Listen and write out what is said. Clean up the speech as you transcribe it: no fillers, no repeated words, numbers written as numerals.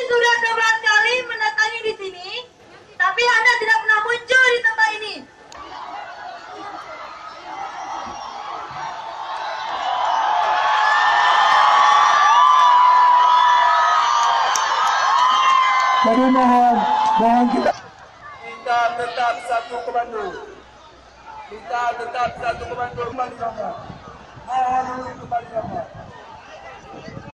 Sudah 12 kali mendatangi di sini, tapi Anda tidak pernah muncul di tempat ini. Jadi mohon kita tetap satu komando. Kita tetap satu komando kembali sama. Mohon kembali sama.